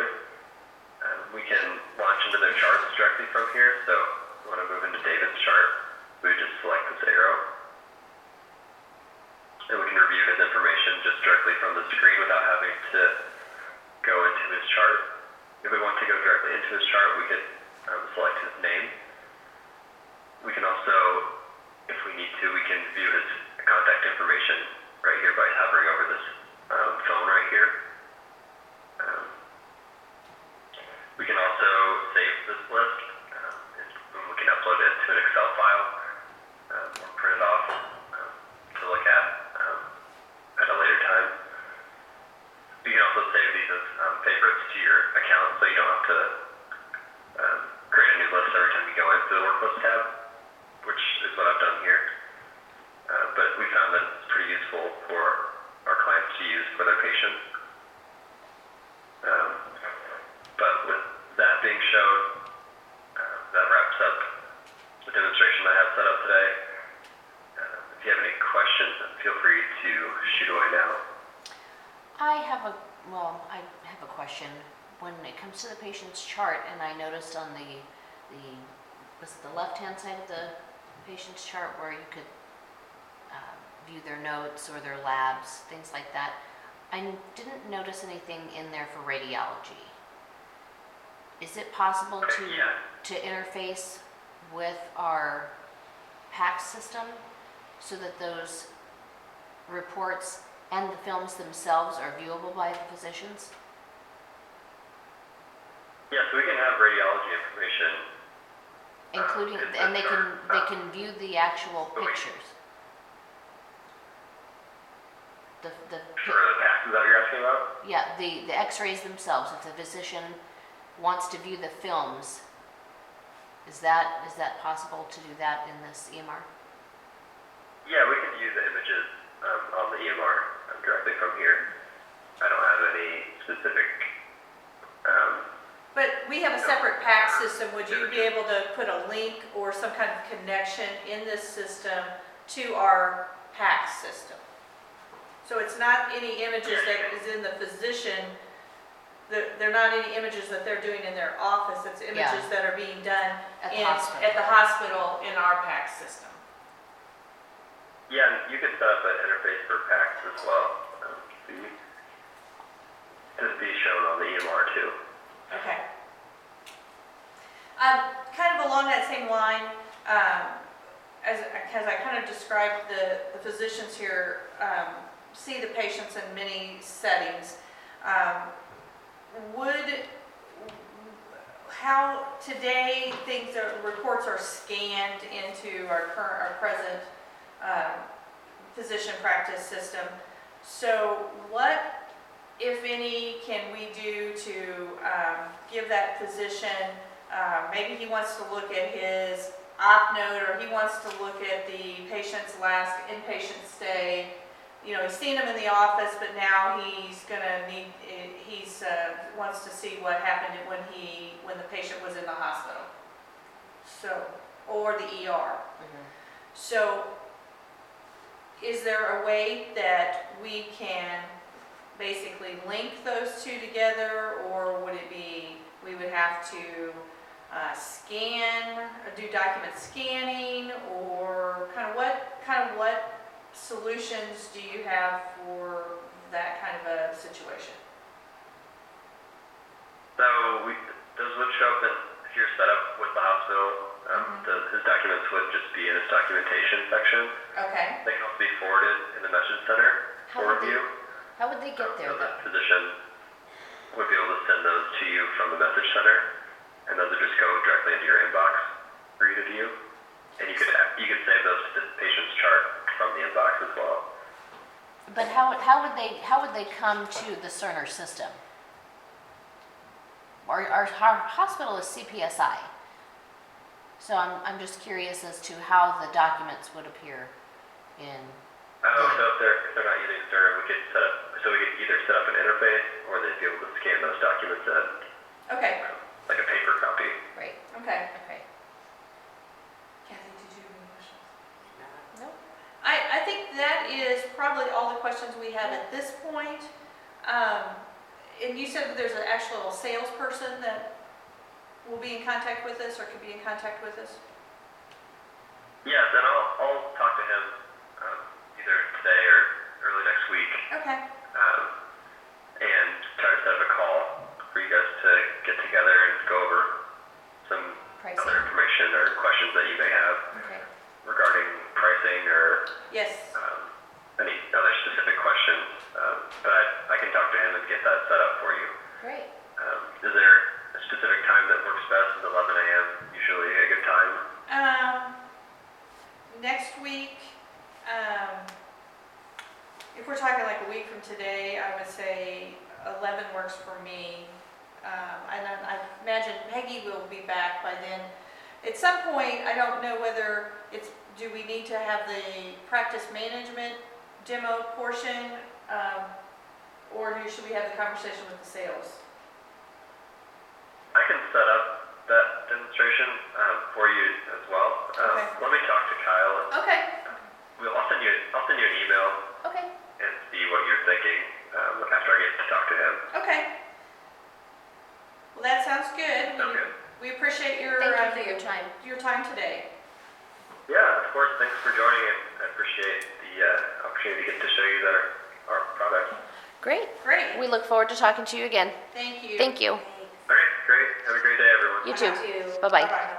further. We can launch into their charts directly from here, so if we want to move into David's chart, we would just select this arrow. And we can review his information just directly from the screen without having to go into his chart. If we want to go directly into his chart, we could select his name. We can also, if we need to, we can view his contact information right here by hovering over this phone right here. We can also save this list, and we can upload it to an Excel file or print it off to look at a later time. You can also save these as favorites to your account, so you don't have to create a new list every time you go into the Workflows tab, which is what I've done here. But we found that it's pretty useful for our clients to use for their patients. But with that being shown, that wraps up the demonstration I have set up today. If you have any questions, feel free to shoot away now. I have a question. When it comes to the patient's chart, and I noticed on was it the left-hand side of the patient's chart where you could view their notes or their labs, things like that. I didn't notice anything in there for radiology. Is it possible to interface with our PACS system so that those reports and the films themselves are viewable by the physicians? Yes, we can have radiology information, including, and they can view the actual pictures. For the PACS, is that what you're asking about? Yeah, the X-rays themselves. If the physician wants to view the films, is that possible to do that in this EMR? Yeah, we can view the images on the EMR directly from here. I don't have any specific. But we have a separate PACS system. Would you be able to put a link or some kind of connection in this system to our PACS system? So it's not any images that is in the physician. They're not any images that they're doing in their office. It's images that are being done at the hospital in our PACS system. Yeah, and you could set up an interface for PACS as well. To be shown on the EMR too. Okay. Kind of along that same line, as I kind of described, the physicians here see the patients in many settings. How today reports are scanned into our present physician practice system. So what, if any, can we do to give that physician, maybe he wants to look at his op note, or he wants to look at the patient's last inpatient stay. You know, he's seen him in the office, but now he's wants to see what happened when the patient was in the hospital. So, or the ER. Mm-hmm. So, is there a way that we can basically link those two together, or would it be we would have to do document scanning, or kind of what solutions do you have for that kind of a situation? So those would show up if you're set up with the hospital. His documents would just be in his documentation section. Okay. They can also be forwarded in the message center for review. How would they get there, So though? the physician would be able to send those to you from the message center, and those would just go directly into your inbox for you to view. And you could save those to the patient's chart from the inbox as well. But how would they come to the Cerner system? Our hospital is CPSI, so I'm just curious as to how the documents would appear in. So if they're not using Cerner, we could either set up an interface, or they'd be able to scan those documents in. Okay. Like a paper copy. Right. Okay. Okay. Kathy, did you have any questions? Nope. I think that is probably all the questions we have at this point. and you said that there's an actual salesperson that will be in contact with us or could be in contact with us? Yeah, then I'll talk to him either today or early next week, Okay, and try to set up a call for you guys to get together and go over some Pricing. other information or questions that you may have Okay, regarding pricing or yes, any other specific questions. But I can talk to him and get that set up for you. great. Is there a specific time that works best? Is 11 a.m. usually a good time? next week, if we're talking like a week from today, I would say 11 works for me. And I imagine Peggy will be back by then. At some point, I don't know whether do we need to have the practice management demo portion, or should we have the conversation with the sales? I can set up that demonstration for you as well. Okay. Let me talk to Kyle. Okay, I'll send you an email Okay, and see what you're thinking after I get to talk to him. okay. Well, that sounds good. Sound good? We appreciate thank you for your time. today. Yeah, of course. Thanks for joining it. I appreciate the opportunity to get to show you our product. Great. Great, We look forward to talking to you again. thank you. Thank you. All right, great. Have a great day, everyone. You too. You too. Bye-bye. Bye-bye.